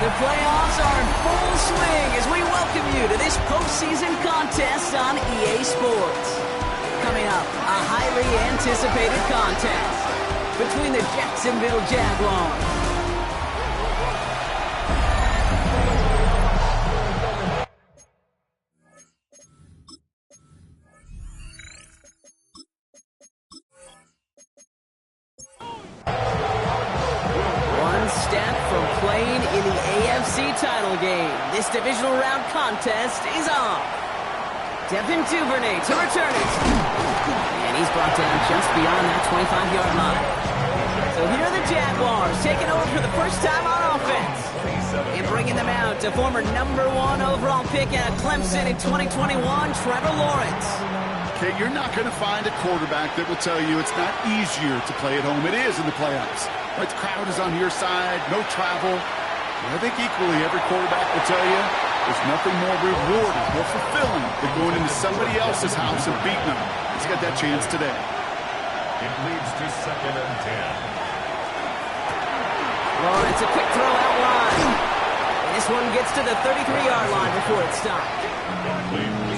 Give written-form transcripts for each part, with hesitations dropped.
The playoffs are in full swing as we welcome you to this postseason contest on EA Sports. Coming up, a highly anticipated contest between the Jacksonville Jaguars in the AFC title game. This divisional round contest is on. Devin Duvernay to return it. And he's brought down just beyond that 25-yard line. So here are the Jaguars taking over for the first time on offense. And bringing them out to former #1 overall pick out of Clemson in 2021, Trevor Lawrence. Okay, you're not going to find a quarterback that will tell you it's not easier to play at home. It is in the playoffs. Right, the crowd is on your side, no travel. I think equally every quarterback will tell you there's nothing more rewarding, more fulfilling than going into somebody else's house and beating them. He's got that chance today. It leads to 2nd and 10. Lawrence, a quick throw out wide. This one gets to the 33-yard line before it's stopped.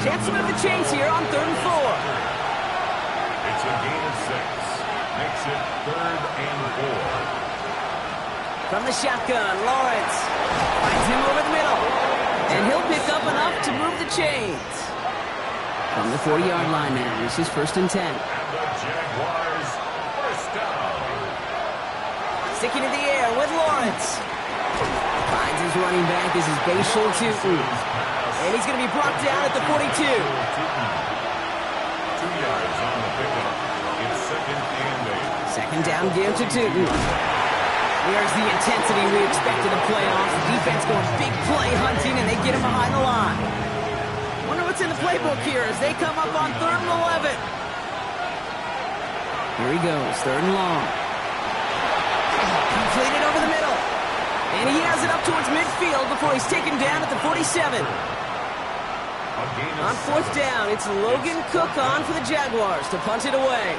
Chance to move the chains here on 3rd and 4. It's a gain of 6. Makes it 3rd and 4. From the shotgun, Lawrence finds him over the middle. And he'll pick up enough to move the chains. From the 40-yard line now, this is 1st and 10. And the Jaguars first down. Sticking in the air with Lawrence. Finds his running back. This is Bashal Tutu. And he's going to be brought down at the 42. 2 yards on the pickup. It's 2nd and 8. Second down give to Tutu. There's the intensity we expect in the playoffs. The defense going big play hunting, and they get him behind the line. Wonder what's in the playbook here as they come up on 3rd and 11. Here he goes, 3rd and long. Completed over the middle. And he has it up towards midfield before he's taken down at the 47. On 4th down, it's Logan Cook on for the Jaguars to punt it away.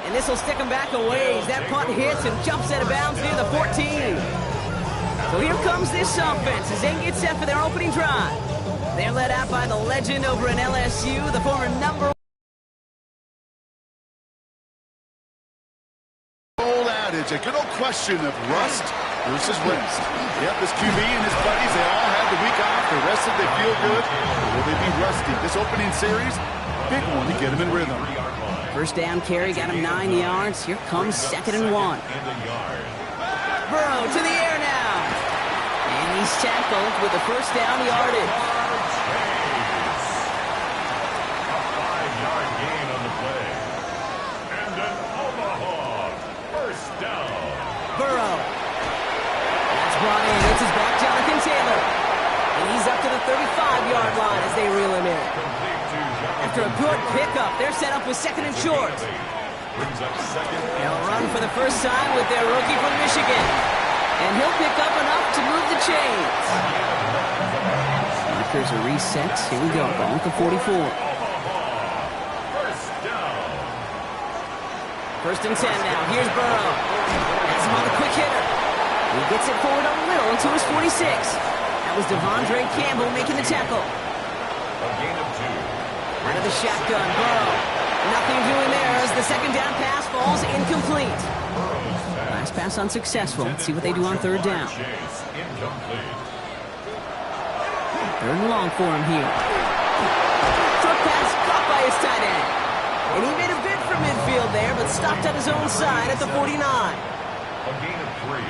And this will stick him back a ways. That punt hits and jumps out of bounds near the 14. So here comes this offense as they get set for their opening drive. They're led out by the legend over in LSU, the former #1. Old adage, a good old question of rust versus rest. Yep, this QB and his buddies, they all had the week off. The rest of they feel good. Or will they be rusty? This opening series, big one to get them in rhythm. First down carry, got him 9 yards. Here comes 2nd and 1. Burrow to the air now. And he's tackled with the first down yardage. A 5-yard gain on the play. And an Omaha first down. Burrow. That's brought in. It's his back, Jonathan Taylor. And he's up to the 35-yard line as they reel him in. After a good pickup, they're set up with 2nd and short. They'll run for the first time with their rookie from Michigan. And he'll pick up enough to move the chains. Markers are reset. Here we go. Ball at the 44. First and 10 now. Here's Burrow. Has him on a quick hitter. He gets it forward a little to his 46. That was Devondre Campbell making the tackle. A gain of 2. Out of the shotgun, Burrow. Nothing doing there as the second down pass falls incomplete. Last pass unsuccessful. Let's see what they do on 3rd down. 3rd and long for him here. Short pass caught by his tight end. And he made a bid for midfield there, but stopped on his own side at the 49. A gain of 3.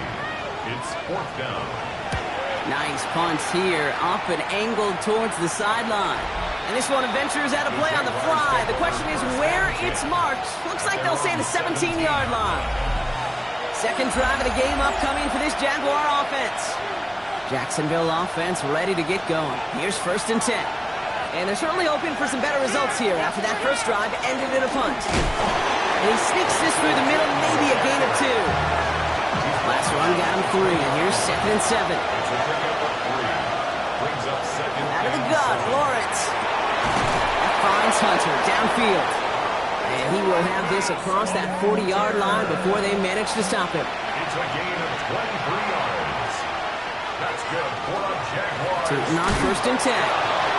It's 4th down. Nice punch here, up and angled towards the sideline. And this one ventures out of play on the fly. The question is where it's marked. Looks like they'll say the 17-yard line. Second drive of the game upcoming for this Jaguar offense. Jacksonville offense ready to get going. Here's 1st and 10. And they're certainly hoping for some better results here after that first drive ended in a punt. And he sneaks this through the middle, maybe a gain of 2. Last run got him 3, and here's 2nd and 7. Out of the gun, Lawrence. Finds Hunter downfield. And he will have this across that 40-yard line before they manage to stop him. It's a gain of 23 yards. That's good for the Jaguars. Tootin on 1st and 10.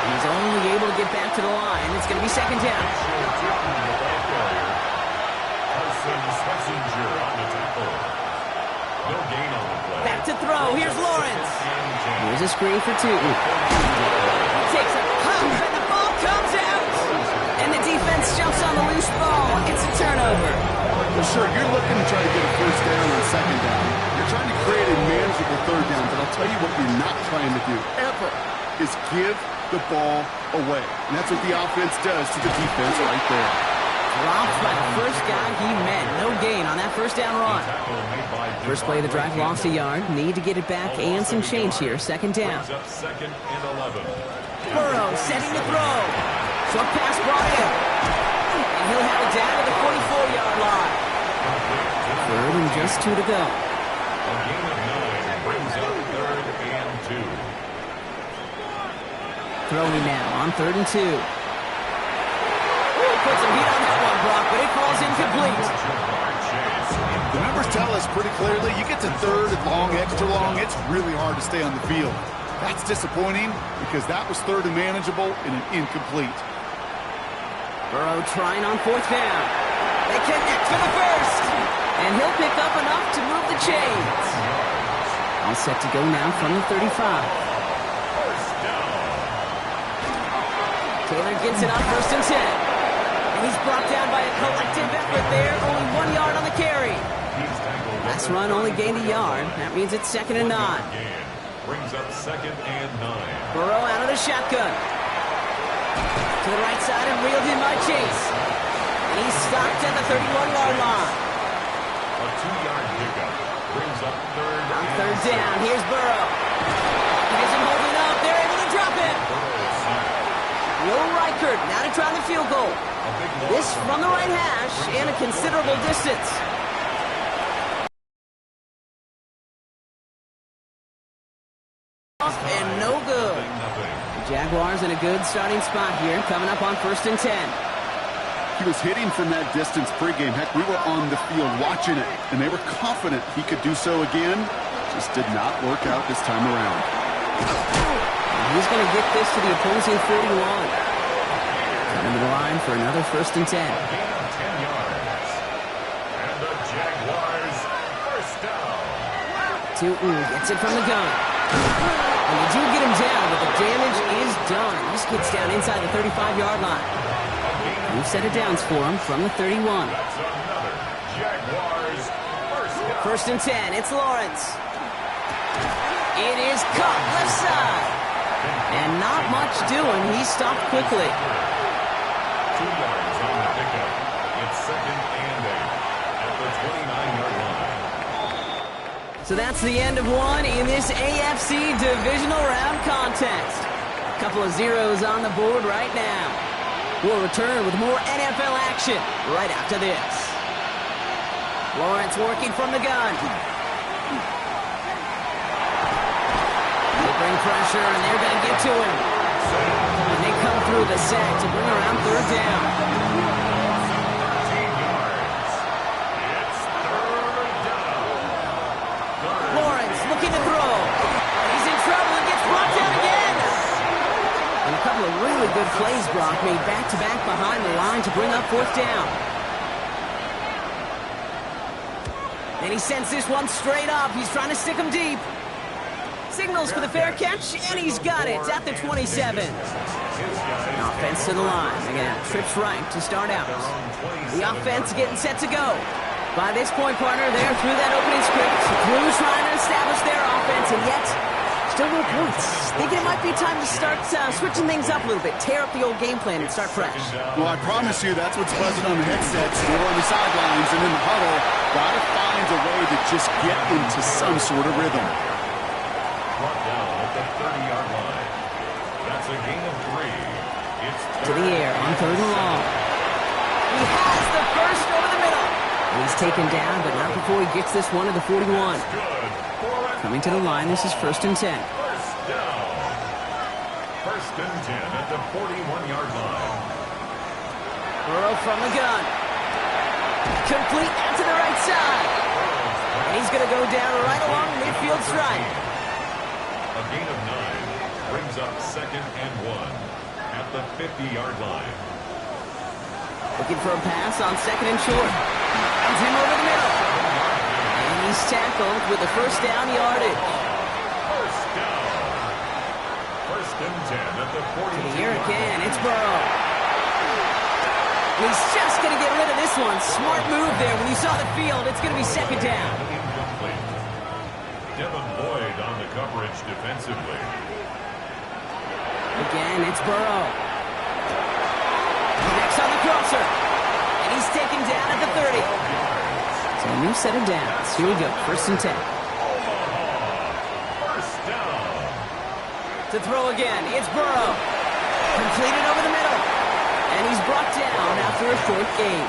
He's only able to get back to the line. It's going to be 2nd down. Back to throw. Here's Lawrence. Here's a screen for 2. He takes a hop, and the ball comes out. And the defense jumps on the loose ball. It's a turnover. For sure, you're looking to try to get a 1st down on 2nd down. You're trying to create a manageable 3rd down, but I'll tell you what you're not trying to do ever is give the ball away. And that's what the offense does to the defense right there. Dropped by the first guy he met. No gain on that 1st down run. First play of the drive lost a yard. Need to get it back and some change here. 2nd down. 2nd and 11. Burrow setting the throw. Short pass brought in. And he'll have it down to the 44-yard line. 3rd and just 2 to go. A gain of 9 brings up 3rd and 2. Throwing now on 3rd and 2. Put some heat on that one, Brock, but it falls incomplete. The numbers tell us pretty clearly, you get to 3rd and long, extra long, it's really hard to stay on the field. That's disappointing because that was 3rd and manageable and an incomplete. Burrow trying on 4th down. They connect for the 1st. And he'll pick up enough to move the chains. All set to go now from the 35. Taylor gets it on 1st and 10. And he's brought down by a collective effort there. Only 1 yard on the carry. Last run only gained a yard. That means it's 2nd and 9. Brings up 2nd and 9. Burrow out of the shotgun. To the right side and reeled in by Chase. And he's stopped at the 31-yard line. A 2-yard pickup brings up 3rd On and 3rd down, here's Burrow. He isn't holding up. They're able to drop it. Will Reichert now to try the field goal. This from the right hash and a considerable distance. And no good. The Jaguars in a good starting spot here, coming up on 1st and 10. He was hitting from that distance pregame. Heck, we were on the field watching it, and they were confident he could do so again. Just did not work out this time around. And he's going to get this to the opposing 41. Coming to the line for another 1st and 10. gain of 10 yards. And the Jaguars first down. Tootin gets it from the gun. And they do get him down, but the damage is done. This gets down inside the 35-yard line. New set of downs for him from the 31. That's another Jaguars first down. 1st and 10. It's Lawrence. It is caught left side. And not much doing. He stopped quickly. 2 yards on the pickup. It's 2nd and 8 at the 29-yard line. So that's the end of one in this AFC Divisional Round contest. A couple of zeros on the board right now. We'll return with more NFL action right after this. Lawrence working from the gun. They bring pressure, and they're going to get to him. And they come through the sack to bring around 3rd down. 13 yards. It's 3rd down. Lawrence looking to throw. He's in trouble and gets brought down again. And a couple of really good plays, Brock, made back-to-back behind the line to bring up 4th down. And he sends this one straight up. He's trying to stick him deep. Signals for the fair catch, and he's got it at the 27. Offense to the line. Again, trips right to start out. The offense getting set to go. By this point, partner, they're through that opening script. Through trying to establish their offense, and yet still no points. Thinking it might be time to start switching things up a little bit. Tear up the old game plan and start fresh. Well, I promise you that's what's buzzing on the headsets, or on the sidelines, and in the huddle. Gotta find a way to just get into some sort of rhythm. Brought down at the 30-yard line. That's a gain of 3. It's To the air on 3rd and long. He has the first over the middle. And he's taken down, but not before he gets this one to the 41. good. Coming to the line, this is 1st and 10. First down. 1st and 10 at the 41-yard line. Burrow from the gun. Complete out to the right side. And he's going to go down right along midfield stripe. A gain of 9 brings up 2nd and 1 at the 50-yard line. Looking for a pass on 2nd and short. Finds him over the middle. And he's tackled with the first down yardage. First down. 1st and 10 at the 42. To the air again. It's Burrow. He's just going to get rid of this one. Smart move there. When you saw the field, it's going to be 2nd down. Incomplete. Devin Lloyd on the coverage defensively. Again, it's Burrow. Next on the crosser. And he's taken down at the 30. So a new set of downs. Here we go. 1st and 10. First down. To throw again. It's Burrow. Completed over the middle. And he's brought down after a short gain.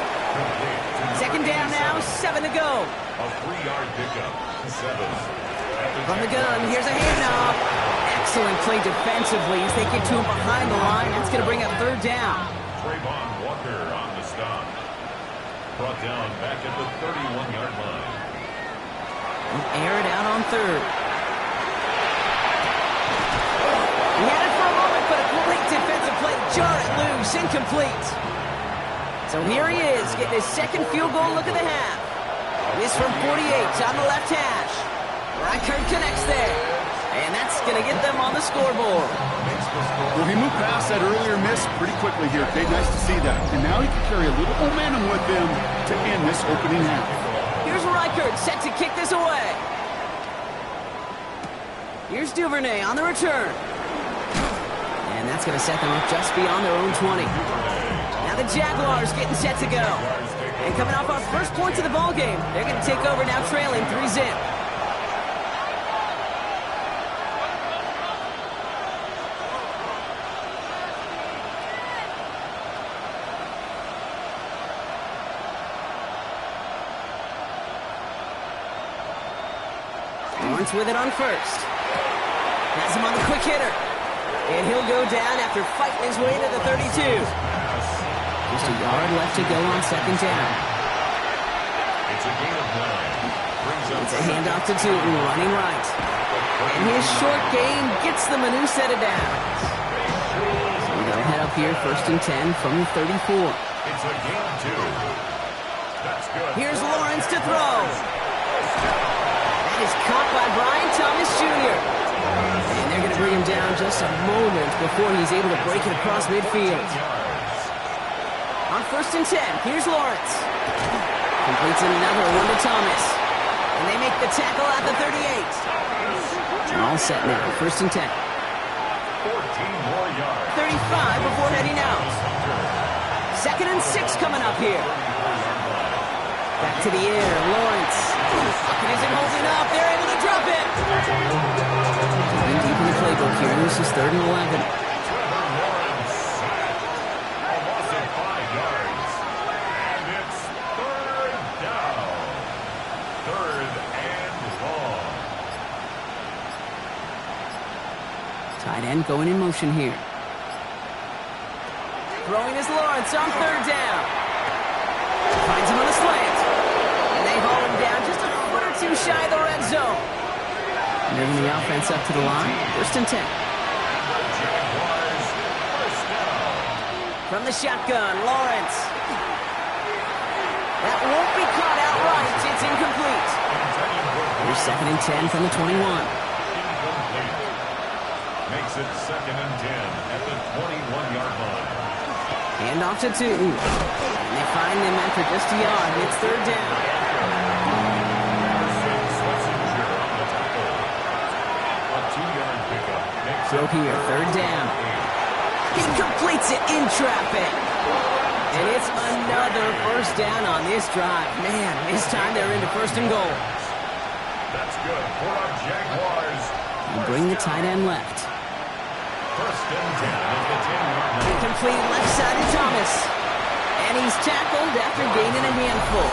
2nd down now. 7 to go. A 3-yard pickup. 7. From the gun, here's a handoff. Excellent play defensively as they get to him behind the line. That's going to bring up 3rd down. Trayvon Walker on the stop. Brought down back at the 31-yard line. Air it out on 3rd. He had it for a moment, but a great defensive play. Jar it loose, incomplete. So here he is, getting his 2nd field goal look of the half. This from 48 on the left hash. Reichert connects there. And that's going to get them on the scoreboard. Well, he moved past that earlier miss pretty quickly here, Kate. Nice to see that. And now he can carry a little momentum with him to end this opening half. Here's Reichert set to kick this away. Here's Duvernay on the return. And that's going to set them up just beyond their own 20. Now the Jaguars getting set to go. And coming off our first points of the ball game, they're going to take over now trailing 3-zip. Lawrence with it on 1st. Has him on the quick hitter. And he'll go down after fighting his way to the 32. Just a yard left to go on 2nd down. It's a gain of 9. It's a handoff to Tootin, running right. And his short gain gets them a new set of downs. So they'll head up here 1st and 10 from the 34. It's a gain of 2. That's good. Here's Lawrence to throw. That is caught by Brian Thomas Jr. And they're going to bring him down just a moment before he's able to break it across midfield. On 1st and 10, here's Lawrence. Completes another one to Thomas. And they make the tackle at the 38. All set now, 1st and 10. 14 more yards. 35 before heading out. 2nd and 6 coming up here. Back to the air, Lawrence. Pocket isn't holding up. They're able to drop it. Deep in the playbook here. This is 3rd and 11. Lawrence sacked. A loss of 5 yards. And it's 3rd down. 3rd and long. Tight end going in motion here. Throwing is Lawrence on 3rd down. Finds him on the slant. And they haul him down just a foot or 2 shy of the red zone. Moving the offense up to the line. 1st and 10. Jaguars first down. From the shotgun, Lawrence. That won't be caught outright. It's incomplete. Here's 2nd and 10 from the 21. Incomplete. Makes it 2nd and 10 at the 21-yard line. Hand off to Tootin. And they find him after just a yard. It's 3rd down. So here, 3rd down. He completes it in traffic. And it's another 1st down on this drive. Man, this time they're into 1st and goal. That's good for our Jaguars. And bring the tight end left. 1st and 10 at the 10-yard line. Incomplete left side to Thomas. And he's tackled after gaining a handful.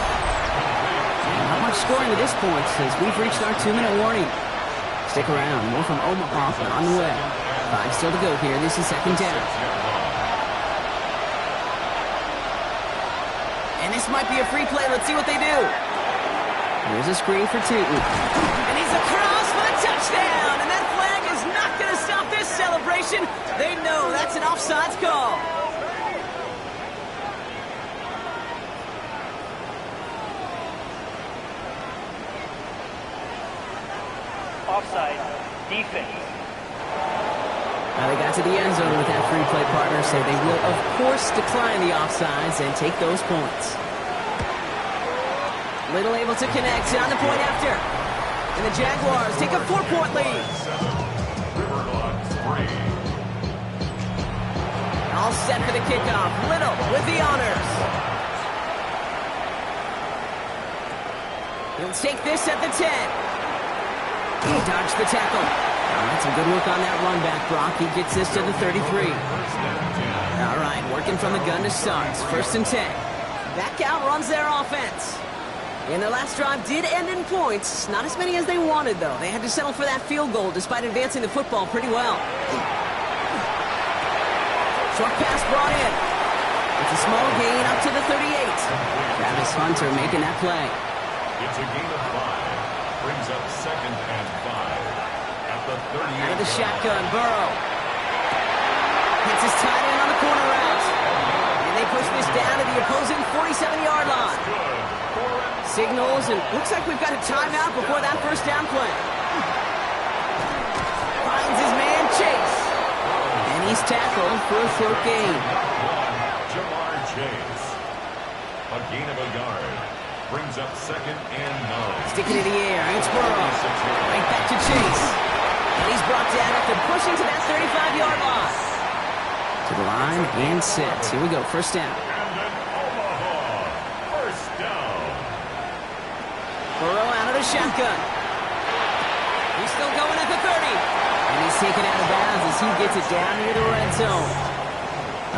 Not much scoring to this point as we've reached our 2-minute warning. Stick around. More from Omaha on the way. 5 still to go here. This is 2nd down. And this This might be a free play. Let's see what they do. Here's a screen for Tootin. And he's across for the touchdown. And that flag is not going to stop this celebration. They know that's an offsides call. Offside, defense. Now they got to the end zone with that free play partner, so they will, of course, decline the offsides and take those points. Little able to connect on the point after. And the Jaguars take a 4-point lead. All set for the kickoff. Little with the honors. He'll take this at the 10. He dodged the tackle. All right, some good work on that run back, Brock. He gets this to the 33. All right, working from the gun to start. 1st and 10. Back out runs their offense. And their last drive did end in points. Not as many as they wanted, though. They had to settle for that field goal despite advancing the football pretty well. Short pass brought in. It's a small gain up to the 38. Travis Hunter making that play. It's a gain of 5. Brings up 2nd and 5. At the 38. Out of the shotgun, Burrow. Hits his tight end on the corner route. And they push this down to the opposing 47-yard line. Signals, and looks like we've got a timeout before that first down play. Finds his man, Chase. And he's tackled for a short gain. Jamar Chase. A gain of a yard. Brings up 2nd and 9. Sticking it in the air. It's Burrow. Right back to Chase. And he's brought down after pushing to that 35-yard line. To the line and set. Here we go. First down. And an Omaha. First down. Burrow out of the shotgun. He's still going at the 30. And he's taken out of bounds as he gets it down near the red zone.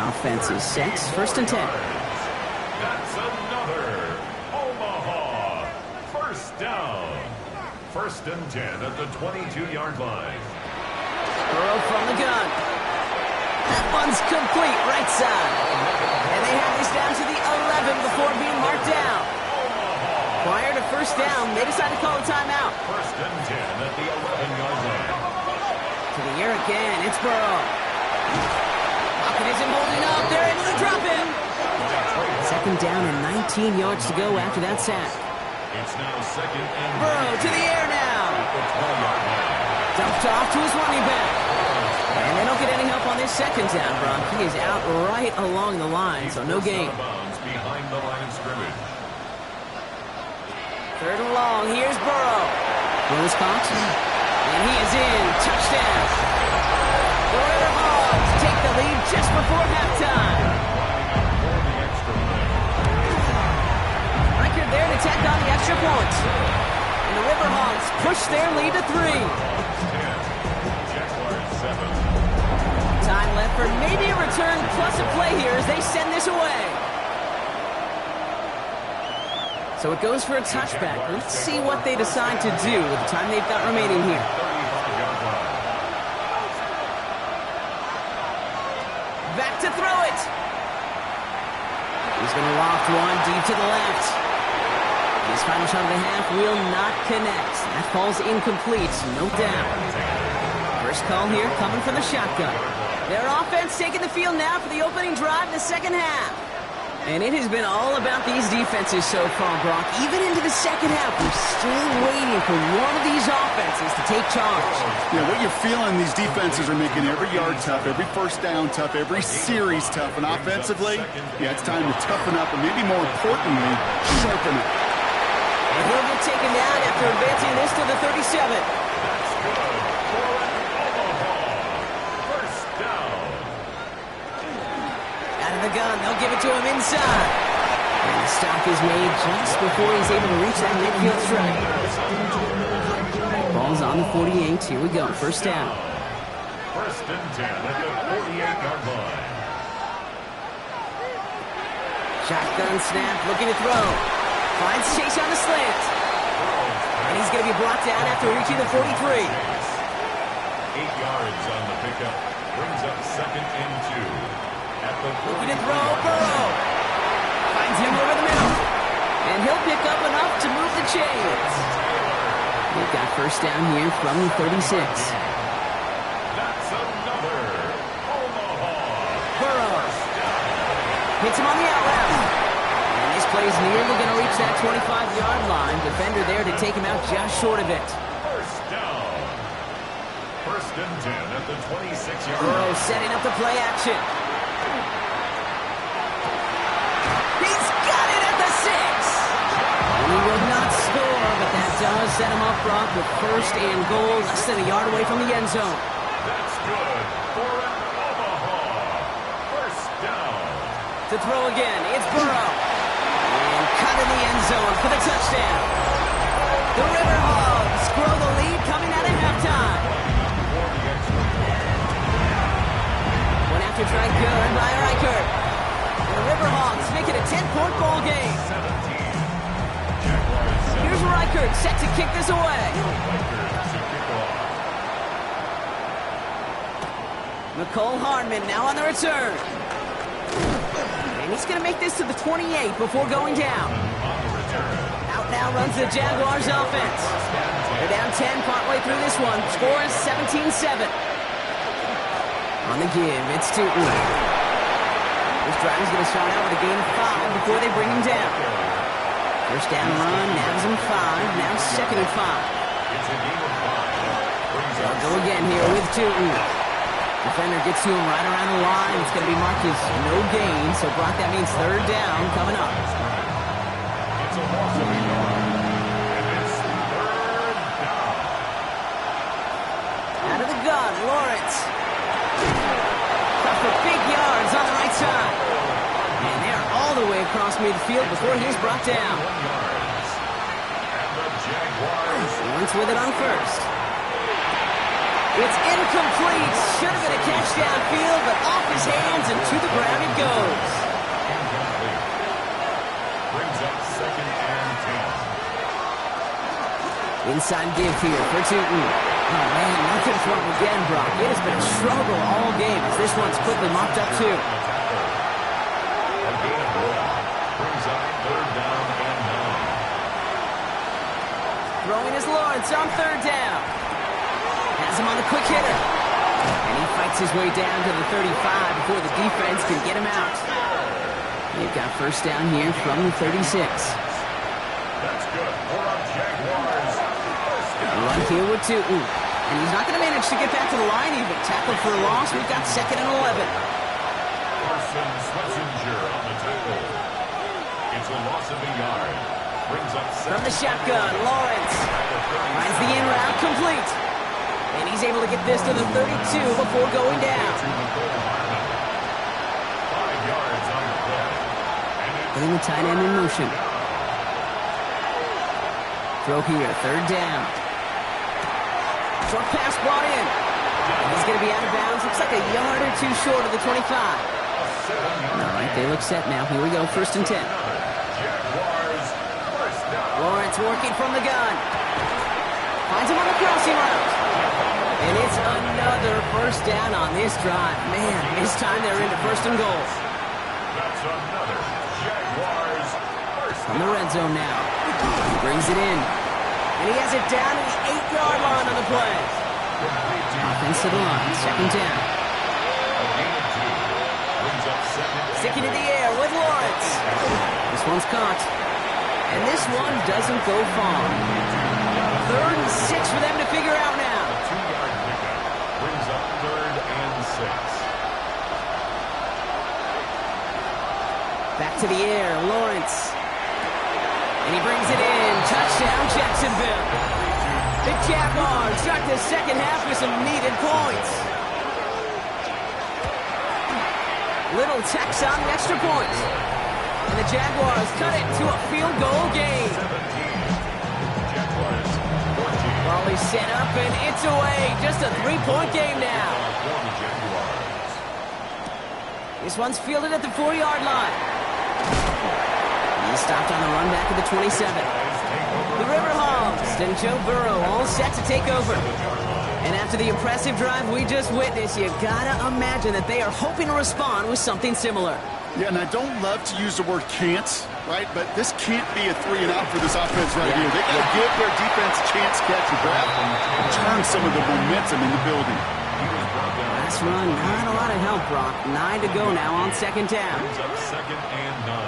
Offense is set. 1st and 10. That's another Omaha. First down. 1st and 10 at the 22-yard line. Burrow from the gun. That one's complete, right side. And they have this down to the 11 before being marked down. Prior to first down, they decide to call a timeout. 1st and 10 at the 11-yard line. To the air again, it's Burrow. Pocket isn't holding up. They're able to drop him. 2nd down and 19 yards to go after that sack. It's now 2nd and Burrow to the air now. the 12-yard line. Dumped off to his running back. And they don't get any help on this 2nd down, Brock. He is out right along the line, so no gain. Out of bounds behind the line of scrimmage. 3rd and long. Here's Burrow. Willis caught. And he is in. Touchdown. The River Hogs take the lead just before halftime. Record there to tack on the extra point. And the River Hogs push their lead to 3. Jaguars 7. Time left for maybe a return plus a play here as they send this away. So it goes for a touchback. Let's see what they decide to do with the time they've got remaining here. 35-yard line. Back to throw it. He's going to loft one deep to the left. His final shot of the half will not connect. That falls incomplete, no doubt. First call here coming from the shotgun. Their offense taking the field now for the opening drive in the 2nd half. And it has been all about these defenses so far, Brock. Even into the 2nd half, we're still waiting for one of these offenses to take charge. Yeah, what you're feeling, these defenses are making every yard tough, every first down tough, every series tough. And offensively, yeah, it's time to toughen up and maybe more importantly, sharpen it. And he'll get taken down after advancing this to the 37. That's good for an Omaha. First down. Out of the gun, they'll give it to him inside. And the stop is made just before he's able to reach that midfield strike. Ball's on the 48. Here we go. First down. 1st and 10 at the 48-yard line. Shotgun snap, looking to throw. Finds Chase on the slant. And he's going to be brought down after reaching the 43. 8 yards on the pickup. Brings up 2nd and 2. At the Looking to throw, Burrow. Finds Finds him over the middle. And he'll pick up enough to move the chains. They've got first down here from the 36. That's another Omaha. Burrow hits him on the out route. And this play's nearly going to reach that 25-yard line. Defender there to take him out just short of it. First down. First and 10 at the 26-yard Burrow line. setting up the play action. He's got it at the 6. He will not score, but that does set him up front with first and goal, less than a yard away from the end zone. That's good for an Omaha. First down. To throw again, it's Burrow. And cut in the end zone for the touchdown. The River Hogs grow the lead coming out of halftime. One after try good by Reichert. And the River Hogs make it a 10-point ball game. 17. Here's Reichert set to kick this away. Nicole Hardman now on the return. And he's going to make this to the 28 before going down. Out now runs the Jaguars offense. They're down 10 partway through this one. Score is 17-7. On the give, it's Tootin. This drive is going to start out with a gain of 5 before they bring him down. First down run, now's in 5, now second and 5. They'll go again here with Tootin. Defender gets to him right around the line. It's going to be marked as no gain, so Brock, that means third down coming up. It's a loss of a yard, and it's third down. Out of the gun, Lawrence. Cut for big yards on the right side. And they're all the way across midfield before he's brought down. And the Jaguars. Lawrence with it on first. It's incomplete. Should have been a catch downfield, but off his hands and to the ground it goes. Incomplete. Brings up second and 10. Inside give here for Tootin. Oh, man, nothing from him again, Brock. It has been a struggle all game as this one's quickly mopped up, too. A gain of 1. Brings up third down and 9. Throwing is Lawrence on third down. Has him on a quick hitter. And he fights his way down to the 35 before the defense can get him out. They've got first down here from the 36. That's good for our Jaguars. First down. Run here with Tootin. And he's not going to manage to get back to the line even. Tackle for a loss. We've got second and 11. Carson Swetzinger on the tackle. It's a loss of a yard. Brings up From second. the shotgun, Lawrence finds the in route complete. And he's able to get this to the 32 before going down. 5 yards on the play. And it's Putting the tight end in motion. Throw here, third down. Short pass brought in. And he's going to be out of bounds. Looks like a yard or two short of the 25. All right, they look set now. Here we go, first and 10. Jaguars. First down. Lawrence working from the gun. Finds him on the crossing route. And it's another first down on this drive. Man, this time they're into first and goal. That's another Jaguars. First From the red zone now. He brings it in. And he has it down to the 8-yard line on the play. Offense to the line, second down. A gain of 2. Brings up second. Sticking in the air with Lawrence. This one's caught. And this one doesn't go far. Third and 6 for them to figure out now. 2-yard pickup. Brings up third and 6. Back to the air, Lawrence. And he brings it in. Touchdown, Jacksonville. The Jaguars start the second half with some needed points. Little Tex on the extra point. And the Jaguars cut it to a field goal game. 17. Jaguars. 14. Ball is set up and it's away. Just a 3-point game now. For the Jaguars. This one's fielded at the 4-yard line. He stopped on the run back at the 27. The River Hogs and Joe Burrow all set to take over. And after the impressive drive we just witnessed, you gotta imagine that they are hoping to respond with something similar. Yeah, and I don't love to use the word can't, right? But this can't be a 3-and-out for this offense right here. They got to give their defense a chance to catch your breath and turn some of the momentum in the building. Last run, not a lot of help, Brock. 9 to go now on second down. Brings up 2nd and 9.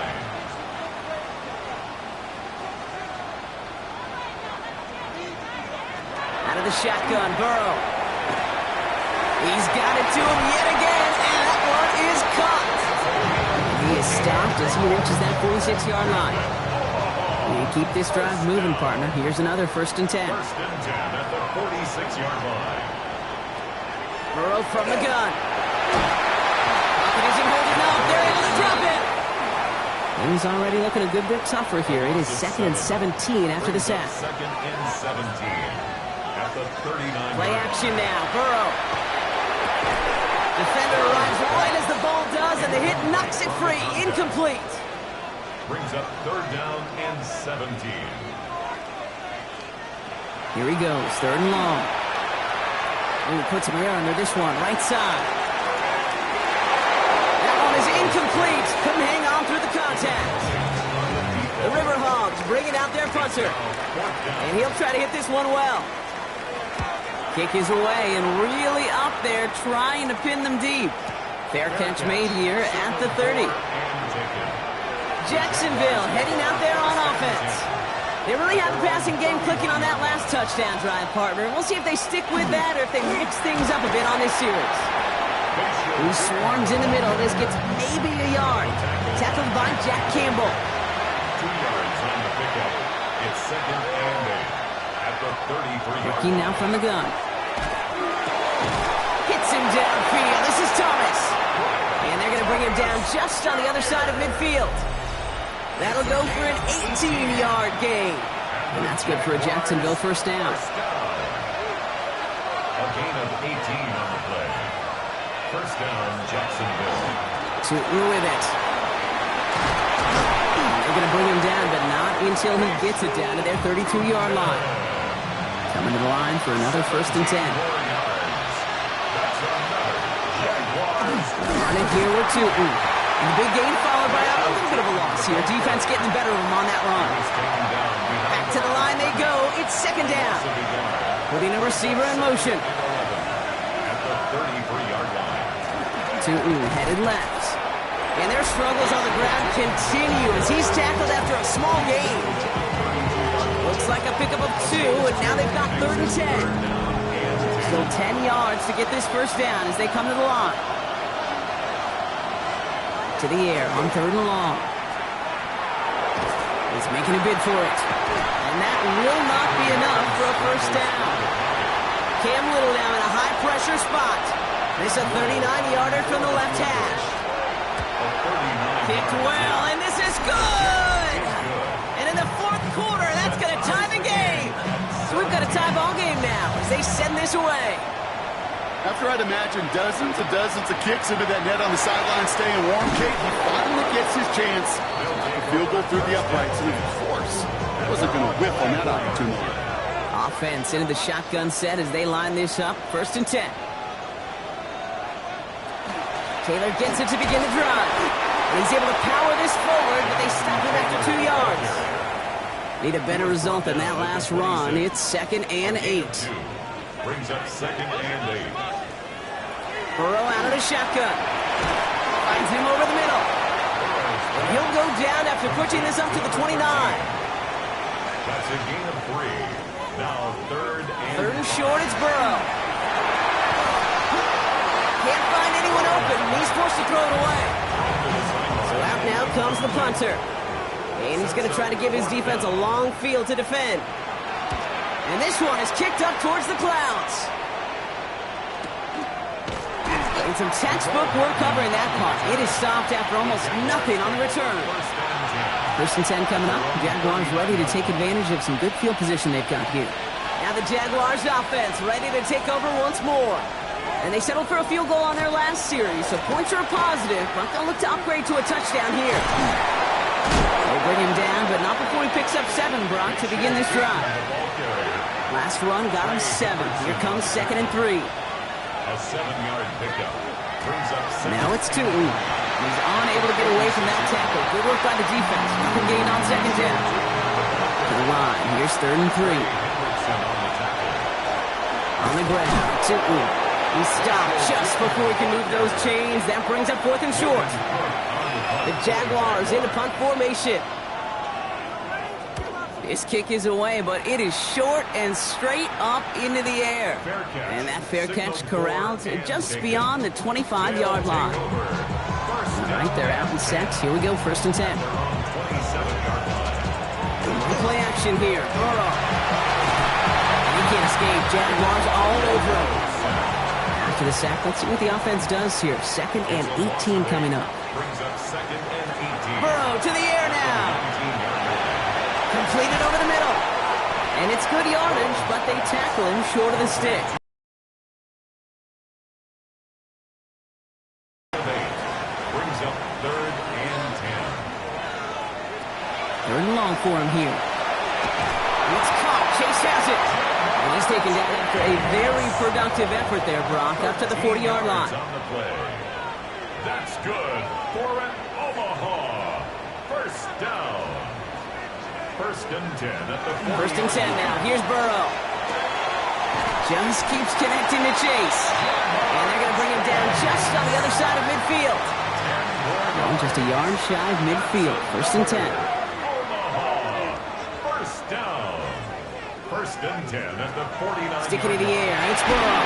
Out of the shotgun, Burrow. He's got it to him yet again, and that one is caught. He is stopped as he reaches that 46-yard line. And keep this drive moving, partner. Here's another 1st and 10. 1st and 10 at the 46-yard line. Burrow from the gun. Pocket isn't holding up. They're able to drop it. Things already looking a good bit tougher here. It is 2nd and 17 after the sack. 2nd and 17 at the 39. Play action now. Burrow. Defender arrives right as the ball does, and the hit knocks it free. Incomplete. Brings up 3rd down and 17. Here he goes. 3rd and long. Ooh, puts him here under this one. Right side. That one is incomplete. Couldn't hang on through the contact. The River Hogs bringing out their punter. And he'll try to hit this one well. Kick is away and really up there trying to pin them deep. Fair catch made here at the 30. Jacksonville heading out there on offense. They really have the passing game clicking on that last touchdown drive, partner. We'll see if they stick with that or if they mix things up a bit on this series. He swarms in the middle. This gets maybe a yard. Tackled by Jack Campbell. 2 yards on the pickup. It's 2nd and 8 at the 33. Working now from the gun. Hits him downfield. This is Thomas. And they're going to bring him down just on the other side of midfield. That'll go for an 18-yard gain. And that's good for a Jacksonville 1st down. A gain of 18 on the play. 1st down, Jacksonville. With it. They're going to bring him down, but not until he gets it down to their 32-yard line. Coming to the line for another 1st and 10. On it here with Tootin. And the big gain followed by a little bit of a loss here. Defense getting the better of him on that run. Back to the line they go. It's 2nd down. Putting a receiver in motion. At the 33-yard line. Tootin headed left. And their struggles on the ground continue as he's tackled after a small gain. Looks like a pickup of 2, and now they've got 3rd and 10. Still 10 yards to get this 1st down as they come to the line. To the air on 3rd and long. He's making a bid for it. And that will not be enough for a 1st down. Cam Little now in a high-pressure spot. This a 39-yarder from the left hash. Kicked well, and this is good! And in the 4th quarter, that's going to tie the game. So we've got a tie ball game now as they send this away. After I'd imagine dozens and dozens of kicks into that net on the sideline staying warm, Kate, he finally gets his chance. The field goal through the uprights, and of course, he wasn't going to whiff on that opportunity. Offense into the shotgun set as they line this up. 1st and 10. Taylor gets it to begin the drive. And he's able to power this forward, but they stop him after 2 yards. Need a better result than that last run. It's 2nd and 8. Brings up 2nd and 8. Burrow out of the shotgun. Finds him over the middle. And he'll go down after pushing this up to the 29. That's a gain of 3. Now 3rd and short, it's Burrow. Can't find anyone open. He's forced to throw it away. So out now comes the punter. And he's going to try to give his defense a long field to defend. And this one is kicked up towards the clouds. And some textbook work covering that part. It is stopped after almost nothing on the return. 1st and 10 coming up. Jaguars ready to take advantage of some good field position they've got here. Now the Jaguars offense ready to take over once more. And they settled for a field goal on their last series, so points are a positive, but they'll look to upgrade to a touchdown here. They bring him down, but not before he picks up 7, Brock, to begin this drive. Last run got him 7. Here comes 2nd and 3. a 7-yard pickup. Now it's Tootin. He's unable to get away from that tackle. Good work by the defense. Good gain on second down. To the line. Here's 3rd and 3. On the ground. Tootin. He stopped just before he can move those chains. That brings up 4th and short. The Jaguars into punt formation. This kick is away, but it is short and straight up into the air. And that fair catch corralled just beyond the 25-yard line. All right, they're out in sets. Here we go, 1st and 10. Play action here. Burrow. He can't escape. Jaguars all over him. After the sack, let's see what the offense does here. 2nd and 18 coming up. Burrow to the air now. Completed over the middle. And it's good yardage, but they tackle him short of the stick. Brings up 3rd and 10. 3rd and long for him here. And it's caught. Chase has it. And he's taken down after a very productive effort there, Brock, up to the 40-yard line. On the play. That's good for an Omaha. 1st down. 1st and 10 at the 40. 1st and 10 now. Here's Burrow. Just keeps connecting to Chase. And they're going to bring him down just on the other side of midfield. Oh, just a yard shy of midfield. 1st and 10. Omaha. 1st down. 1st and 10 at the 49. Stick it in the air. It's Burrow.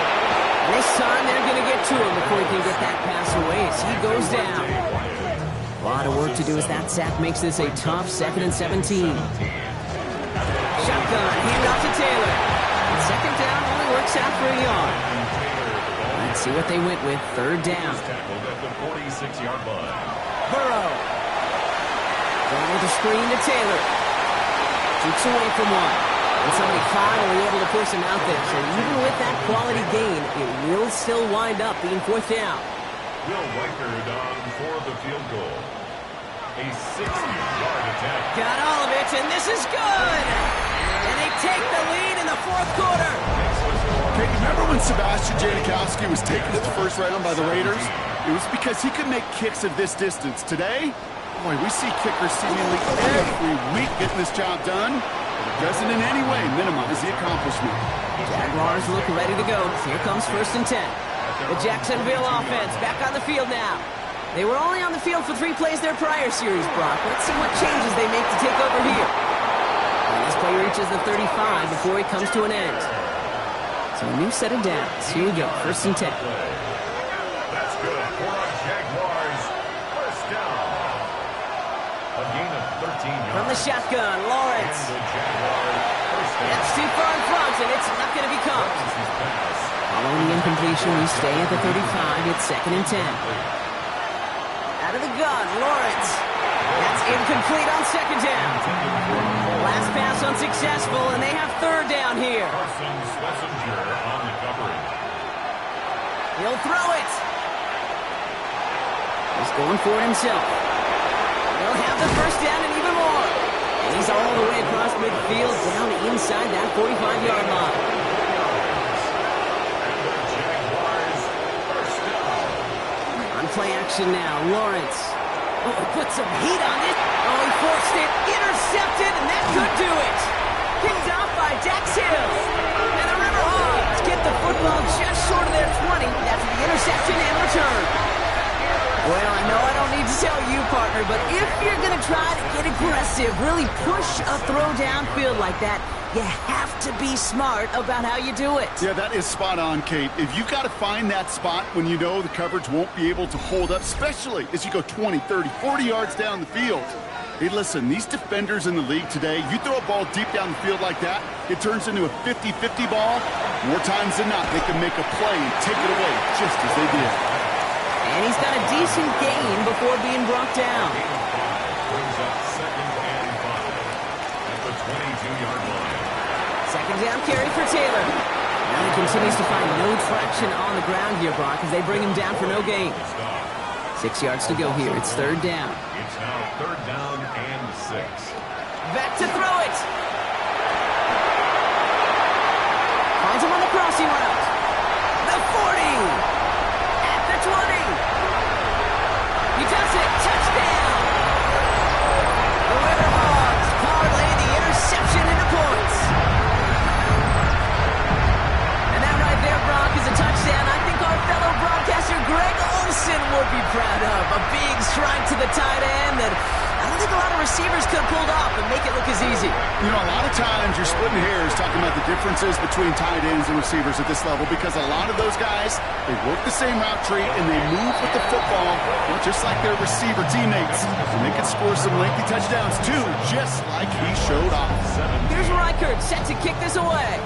And this time they're going to get to him before he can get that pass away as he goes down. A lot of work to do as that sack makes this a tough 2nd and 17. Shotgun, hand off to Taylor. And 2nd down only works out for a yard. Let's see what they went with. 3rd down. Tackled at the 46-yard line. Burrow. Going with a screen to Taylor. Shoots away from one. And somebody finally able to push him out there. So even with that quality gain, it will still wind up being 4th down. Will Reichard on for the field goal. A 60-yard attack. Got all of it, and this is good! And they take the lead in the 4th quarter. Okay, remember when Sebastian Janikowski was taken to the 1st round by the Raiders? It was because he could make kicks of this distance. Today, boy, we see kickers seemingly every week getting this job done. It doesn't in any way minimize the accomplishment. Jaguars look ready to go. Here comes 1st and 10. The Jacksonville offense back on the field now. They were only on the field for 3 plays their prior series, Brock. Let's see what changes they make to take over here. And this play reaches the 35 before it comes to an end. So a new set of downs. Here we go, 1st and 10. That's good for our Jaguars. 1st down. A gain of 13 yards. From the shotgun, Lawrence. And the Jaguars' 1st down. That's too far in front, and it's not going to be caught. Following the incompletion, we stay at the 35. It's 2nd and 10. Out of the gun, Lawrence. That's incomplete on 2nd down. Last pass unsuccessful, and they have 3rd down here. Carson Schlesinger on the coverage. He'll throw it. He's going for it himself. They'll have the 1st down and even more. And he's all the way across midfield, down inside that 45-yard line. Play action now. Lawrence. Oh, put some heat on it. Oh, he forced it. Intercepted, and that could do it. Picked off by Dax Hill. And the River Hogs get the football just short of their 20 after the interception and return. Well, I know I don't need to tell you, partner, but if you're going to try to get aggressive, really push a throw downfield like that, you have to be smart about how you do it. Yeah, that is spot on, Kate. If you've got to find that spot when you know the coverage won't be able to hold up, especially as you go 20, 30, 40 yards down the field. Hey, listen, these defenders in the league today, you throw a ball deep down the field like that, it turns into a 50-50 ball. More times than not, they can make a play and take it away just as they did. And he's got a decent gain before being brought down. Brings up 2nd and 5 at the 22-yard line. 2nd down carry for Taylor. Now he continues to find no traction on the ground here, Brock, as they bring him down for no gain. 6 yards to go here. It's 3rd down. It's now 3rd down and 6. Back to throw it. Finds him on the crossing route. The 40. At the 20. the tight end that I don't think a lot of receivers could have pulled off and make it look as easy. You know, a lot of times you're splitting hairs talking about the differences between tight ends and receivers at this level because a lot of those guys, they work the same route tree and they move with the football, well, just like their receiver teammates. And they can score some lengthy touchdowns too, just like he showed off. Here's Reichert set to kick this away.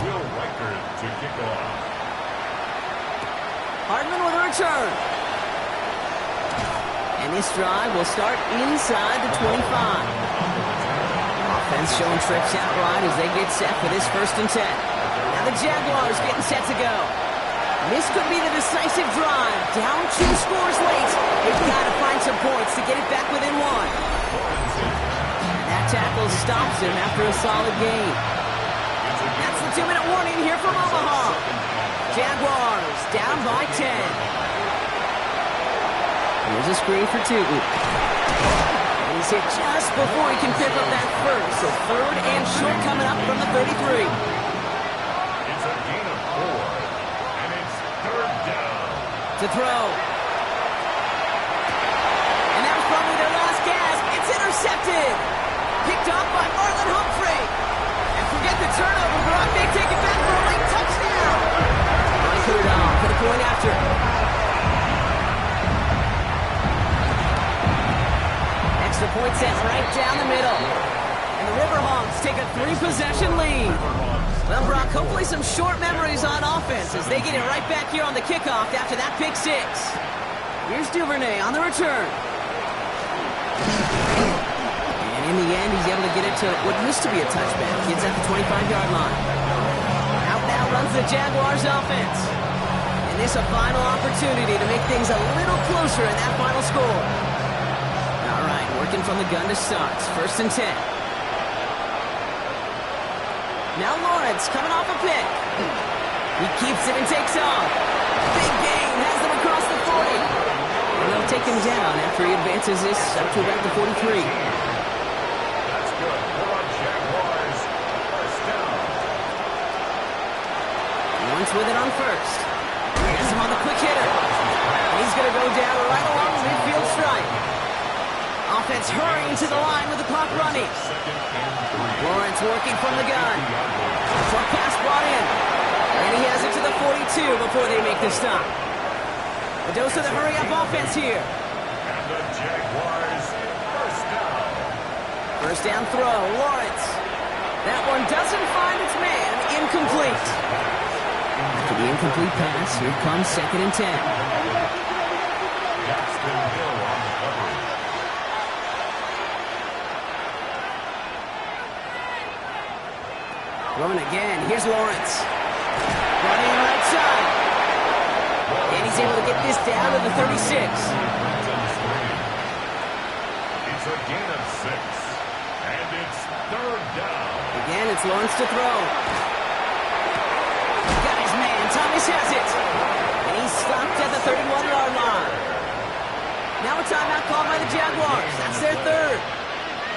Will Reichert to kick off. Hardman with a return. And this drive will start inside the 25. Offense showing trips out right as they get set for this 1st and 10. Now the Jaguars getting set to go. This could be the decisive drive. Down 2 scores late. They've got to find some points to get it back within 1. And that tackle stops him after a solid gain. That's the 2-minute warning here from Omaha. Jaguars down by 10. Here's a screen for 2. And he's hit just before he can pick up that first. So 3rd and short coming up from the 33. It's a gain of 4. And it's 3rd down. To throw. And that was probably their last gasp. It's intercepted. Picked off by Marlon Humphrey. And forget the turnover. Brock may take it back for a late touchdown. Mike put it on for the point after. Extra point set right down the middle. And the River Hogs take a 3-possession lead. Well, Brock, hopefully some short memories on offense as they get it right back here on the kickoff after that pick 6. Here's Duvernay on the return. And in the end, he's able to get it to what used to be a touchback. Gets at the 25-yard line. Out now runs the Jaguars offense. And this a final opportunity to make things a little closer in that final score. All right, working from the gun to start. 1st and 10. Now Lawrence coming off a pick. He keeps it and takes off. Big gain, has them across the 40. And they'll take him down after he advances this up to about the 43. That's good for Jaguars. 1st down. Lawrence with it on 1st. Has him on the quick hitter. And he's going to go down right along the midfield stripe. Offense hurrying to the line with the clock running. Lawrence working from the gun. Short pass brought in. And he has it to the 42 before they make the stop. A dose of the hurry-up offense here. And the Jaguars 1st down. 1st down throw, Lawrence. That one doesn't find its man. Incomplete. After the incomplete pass, here comes 2nd and 10. Gaston Hill on the coverage. Throwing again. Here's Lawrence. Running right side. And he's able to get this down to the 36. It's a gain of 6. And it's 3rd down. Again, it's Lawrence to throw. Got his man. Thomas has it. And he's stopped at the 31-yard line. Now a timeout called by the Jaguars. That's their 3rd.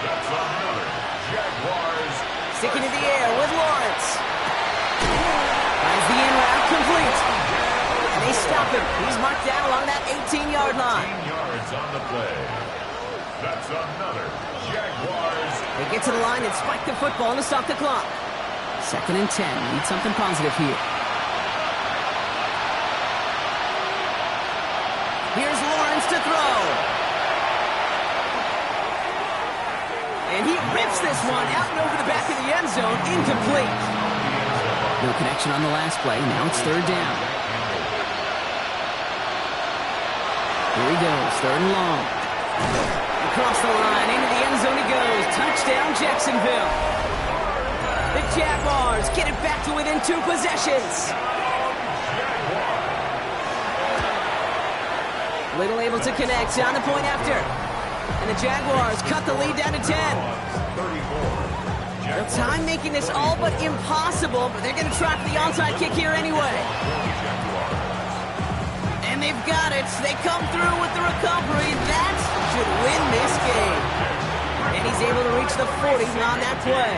That's another Jaguars. Sticking in the air with Lawrence. Finds the in route complete. And they stop him. He's marked down along that 18-yard line. 18 yards on the play. That's another Jaguars. They get to the line and spike the football to stop the clock. 2nd and 10. Need something positive here. Here's Lawrence to throw. And he rips this one out and over the back of the end zone. Incomplete. No connection on the last play. Now it's 3rd down. Here he goes. 3rd and long. Across the line. Into the end zone he goes. Touchdown, Jacksonville. The Jaguars get it back to within 2 possessions. Little able to connect. On the point after. And the Jaguars cut the lead down to 10. The time making this all but impossible, but they're going to try for the onside kick here anyway. And they've got it. They come through with the recovery. That should win this game. And he's able to reach the 40 on that play.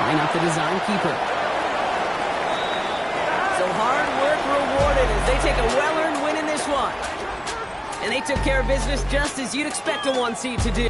Line up the design keeper. So hard work rewarded They take a well-earned win in this one. And they took care of business just as you'd expect a 1 seed to do.